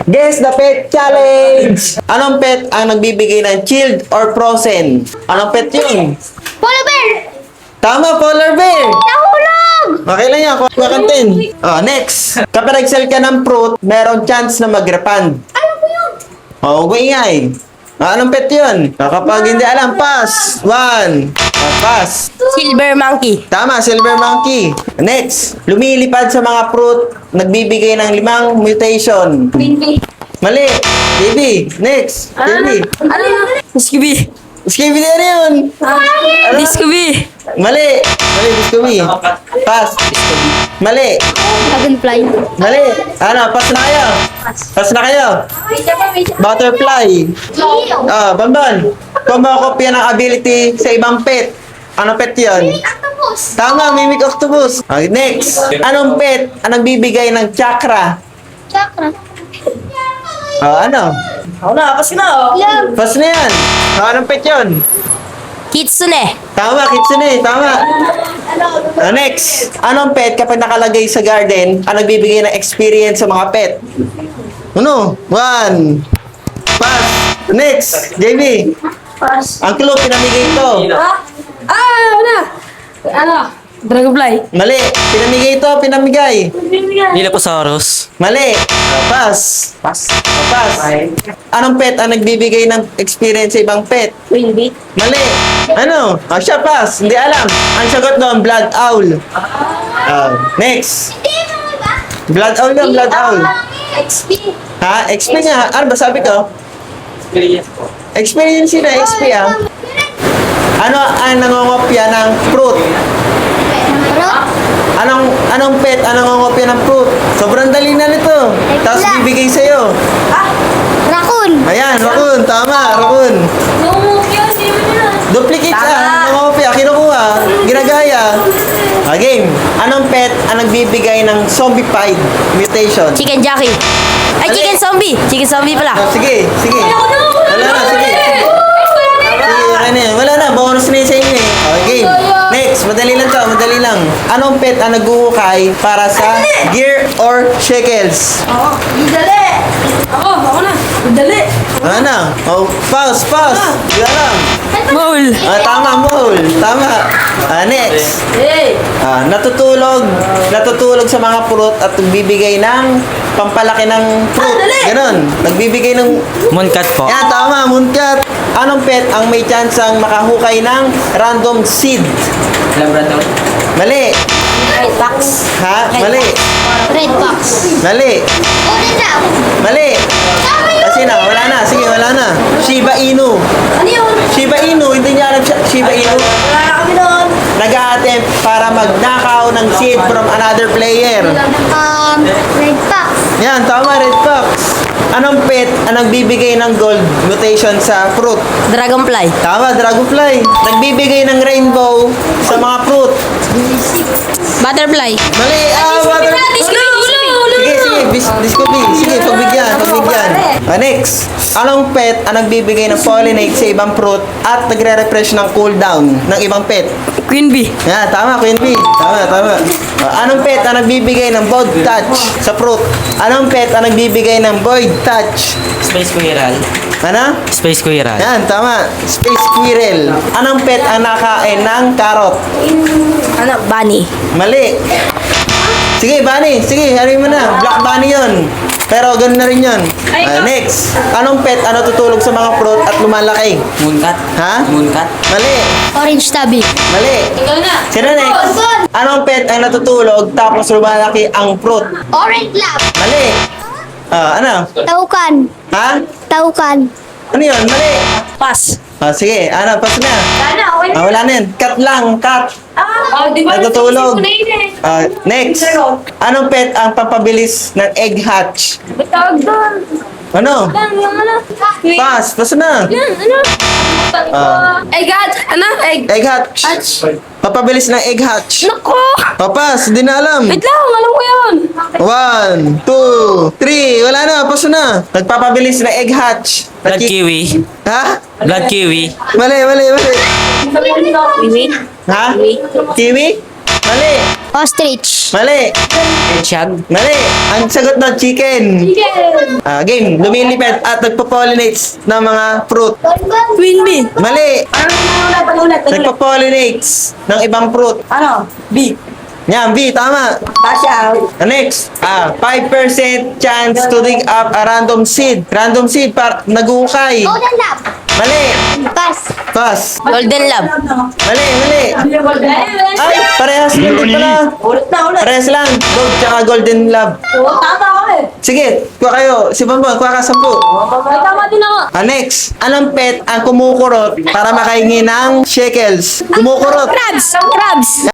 Guess the pet challenge! Anong pet ang nagbibigay ng chilled or frozen? Anong pet yun? Polar bear! Tama, polar bear! Nahulog! Okay lang yan, kuha kang 10. Oh, next. Kapag nag-sell ka ng fruit, meron chance na mag-refund. Ano po yun? Oh, huwag ingay. Anong pet yun? Kapag hindi alam, pass. 1. Pass. Silver monkey. Tama, silver monkey. Next. Lumilipad sa mga fruit, nagbibigay ng 5 mutation. Pinky. Mali. Baby. Next. Baby. Ano yun? Scooby. Scooby na yun. Ano? Scooby. Mali. Mali, Scooby. Pass. Mali. Dragonfly. Mali. Ano, pass na kayo. Pass na kayo. Butterfly. Bamban. Kumakopya ng ability sa ibang pet. Ano pet yun? Octopus. Tama, mimic octopus. Okay, next. Anong pet ang nagbibigay ng chakra? Chakra. Ano? Ako na, kasi na. Love. Pass na yan. Anong pet yun? Kitsune. Tama, kitsune. Tama. Next. Anong pet kapag nakalagay sa garden ang nagbibigay ng experience sa mga pet? Ano? 1. Pass. Next. JB. Pass. Ang clue, pinamigay ito. Wala. Ano? Dragonfly. Mali. Pinamigay ito, pinamigay. Dilophosaurus. Mali. Pass. Pass. Pass. Anong pet ang nagbibigay ng experience sa ibang pet? Queen bee. Mali. Ano? Siya, pass. Hindi alam. Ang sagot doon, blood owl. Next. Hindi mo ba? Blood owl lang, blood owl. XP. Ha? XP nga. Ano ba sabi ko? Experience na, XP ah. Ano ang nangongopya ng fruit? Anong pet ang nangongopya ng fruit? Sobrang dali na nito. Tapos bibigay sa'yo. Raccoon. Ayan, raccoon. Tama, raccoon. Duplicate nangongopya, kinukuha, ginagaya. Game. Anong pet ang nagbibigay ng zombified mutation? Chicken jockey. Ay, Mali. chicken zombie. Chicken zombie pala. Sige, sige. Wala na, sige. Sige, wala na. Wala na, bonus na yun sa inyo eh. Okay, game. Next, madali lang to, madali lang. Anong pet ang nag-uukay para sa gear or shekels? Dali. Ako na. Dali. Ano na? Oh, pause, pause. Hindi alam. Mole. Tama, mole. Tama. Next. Hey. Natutulog sa mga fruit at nagbibigay ng pampalaki ng fruit. Ganon. Nagbibigay ng... Mooncat po. Yan, tama, mooncat. Anong pet ang may chance ang makahukay ng random seed? Labrador. Mali. Red box. Ha? Mali. Red box. Mali. Ulit na. Mali. Kasi na, wala na. Sige, wala na. Shiba Inu. Ano yun? Shiba Inu, hindi niya alam Shiba Inu. Wala na kami doon. Nag-a-attempt para magnakaw ng seed from another player. Red box. Yan, tama, red fox. Anong pet ang nagbibigay ng gold mutation sa fruit? Dragonfly. Tama, dragonfly. Nagbibigay ng rainbow sa mga fruit. Butterfly. Mali, water. Sige, sige, Discovery. Sige, pagbigyan, pagbigyan. Next. Anong pet ang nagbibigay ng pollinate sa ibang fruit at nagre-refresh ng cooldown ng ibang pet? Queen bee. Yan, tama, Queen Bee. Tama, tama. Anong pet ang nagbibigay ng void touch sa fruit? Anong pet ang nagbibigay ng void touch? Space squirrel. Ano? Space squirrel. Yan, tama. Space squirrel. Anong pet ang nakain ng carrot? Ano? Bunny. Mali. Sige, bunny. Sige, harin mo na. Black bunny yun. Pero ganun na rin yun. Next. Anong pet ang natutulog sa mga fruit at lumalaki? Mooncat. Ha? Mooncat. Mali. Orange tabby. Mali. Sino next? Anong pet ang natutulog tapos lumalaki ang fruit? Orange lab. Mali. Ano? Taukan. Ha? Taukan. Ano yun? Mali. Pass. Sige, ano? Pas na. Sana, Wala na yun. Cat lang. Cat. Natutulog. Next. Anong pet ang pampabilis ng egg hatch? Tawag doon. Ano? Yung ano? Pas. Pas na. Egg hatch. Ano? Egg. Egg hatch. Papabilis ng egg hatch. Nako. Papas, hindi na alam. Wait lang. Alam ko yun. 1, 2, 3. Wala na. Pas na. Nagpapabilis ng egg hatch. Blood kiwi. Ha? Blood kiwi. Mali, mali, mali. Kiwi. Ha? Kiwi? Mali. Ostrich. Mali. Hedgehog. Mali. Ang sagot na chicken. Game. Lumilipad at nagpo-pollinates ng mga fruit. Queen bee. Mali. Ulit. Nagpo-pollinates ng ibang fruit. Ano? B. Yan, B, tama. Pasya. Next, 5% chance to dig up a random seed. Random seed, nag-uukay. Golden lab. Mali. Pass. Pass. Golden lab. Mali, mali. Ay, parehas lang din pala. Ulit. Parehas lang. Gold tsaka golden lab. Oo, tama ako eh. Sige, kuha kayo. Si Bonbon, kuha ka 10. Ay, tama din ako. Next, anong pet ang kumukurot para makahingi ng shekels? Kumukurot. Crabs. Crabs.